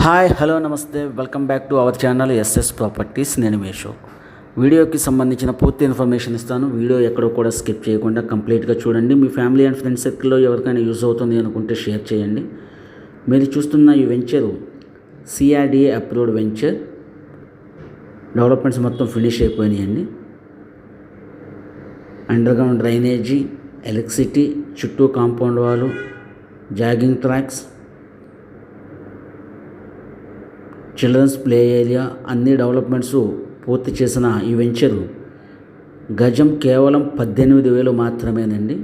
Hi hello నమస్తే welcome back to our channel SS properties. నేను మీ అశోక్. వీడియోకి సంబంధించిన పూర్తి ఇన్ఫర్మేషన్ ఇస్తాను. వీడియో ఎక్కడో కూడా స్కిప్ చేయకుండా కంప్లీట్గా చూడండి. మీ ఫ్యామిలీ అండ్ ఫ్రెండ్స్ సర్కిల్లో ఎవరికైనా యూజ్ అవుతుంది అనుకుంటే షేర్ చేయండి. మీరు చూస్తున్న ఈ venture CRDA approved venture. Developments మొత్తం ఫినిష్ అయిపోయినాయండి. అండర్గ్రౌండ్ డ్రైనేజీ, ఎలక్ట్రిసిటీ, చుట్టూ compound wall, jogging tracks, children's play area అన్ని డెవలప్మెంట్స్ పూర్తి చేసిన ఈ వెంచరు గజం కేవలం 18,000 మాత్రమేనండి.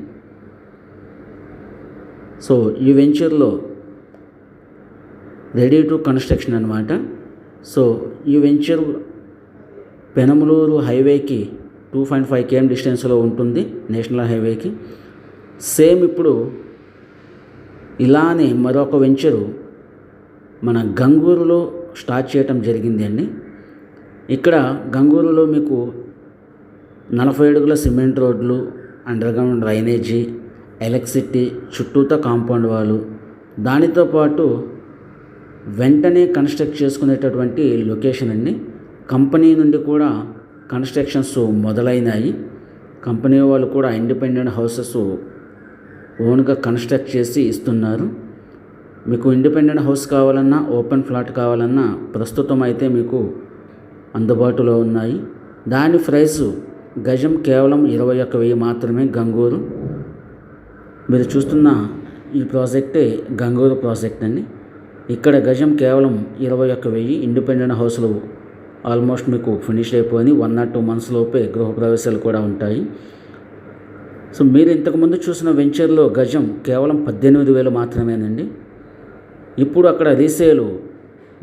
సో ఈ వెంచర్లో రెడీ టు కన్స్ట్రక్షన్ అనమాట. సో ఈ వెంచర్ పెనమలూరు హైవేకి 2.5 km డిస్టెన్స్లో ఉంటుంది, నేషనల్ హైవేకి. సేమ్ ఇప్పుడు ఇలానే మరొక వెంచరు మన గంగూరులో స్టార్ట్ చేయటం జరిగింది అండి. ఇక్కడ గంగూరులో మీకు 40 అడుగుల సిమెంట్ రోడ్లు, అండర్గ్రౌండ్ డ్రైనేజీ, ఎలక్ట్రిసిటీ, చుట్టూతో కాంపౌండ్ వాలు, దానితో పాటు వెంటనే కన్స్ట్రక్ట్ చేసుకునేటటువంటి లొకేషన్ అండి. కంపెనీ నుండి కూడా కన్స్ట్రక్షన్స్ మొదలైనాయి. కంపెనీ వాళ్ళు కూడా ఇండిపెండెంట్ హౌసెస్ ఓన్గా కన్స్ట్రక్ట్ చేసి ఇస్తున్నారు. మీకు ఇండిపెండెంట్ హౌస్ కావాలన్నా, ఓపెన్ ఫ్లాట్ కావాలన్నా ప్రస్తుతం అయితే మీకు అందుబాటులో ఉన్నాయి. దాని ప్రైసు గజం కేవలం 21,000 మాత్రమే. గంగూరు మీరు చూస్తున్న ఈ ప్రాజెక్టే గంగూరు ప్రాజెక్ట్ అండి. ఇక్కడ గజం కేవలం 21,000. ఇండిపెండెంట్ హౌస్లు ఆల్మోస్ట్ మీకు ఫినిష్ అయిపోయి 1 or 2 months లోపే గృహప్రవేశాలు కూడా ఉంటాయి. సో మీరు ఇంతకుముందు చూసిన వెంచర్లో గజం కేవలం 18,000 మాత్రమేనండి. ఇప్పుడు అక్కడ రీసేలు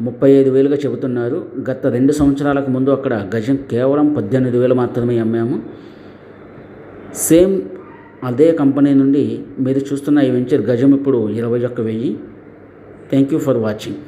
35,000గా చెబుతున్నారు. గత 2 సంవత్సరాలకు ముందు అక్కడ గజం కేవలం 18,000 మాత్రమే అమ్మాము. సేమ్ అదే కంపెనీ నుండి మీరు చూస్తున్న ఈ వెంచర్ గజం ఇప్పుడు 21,000. Thank you for watching.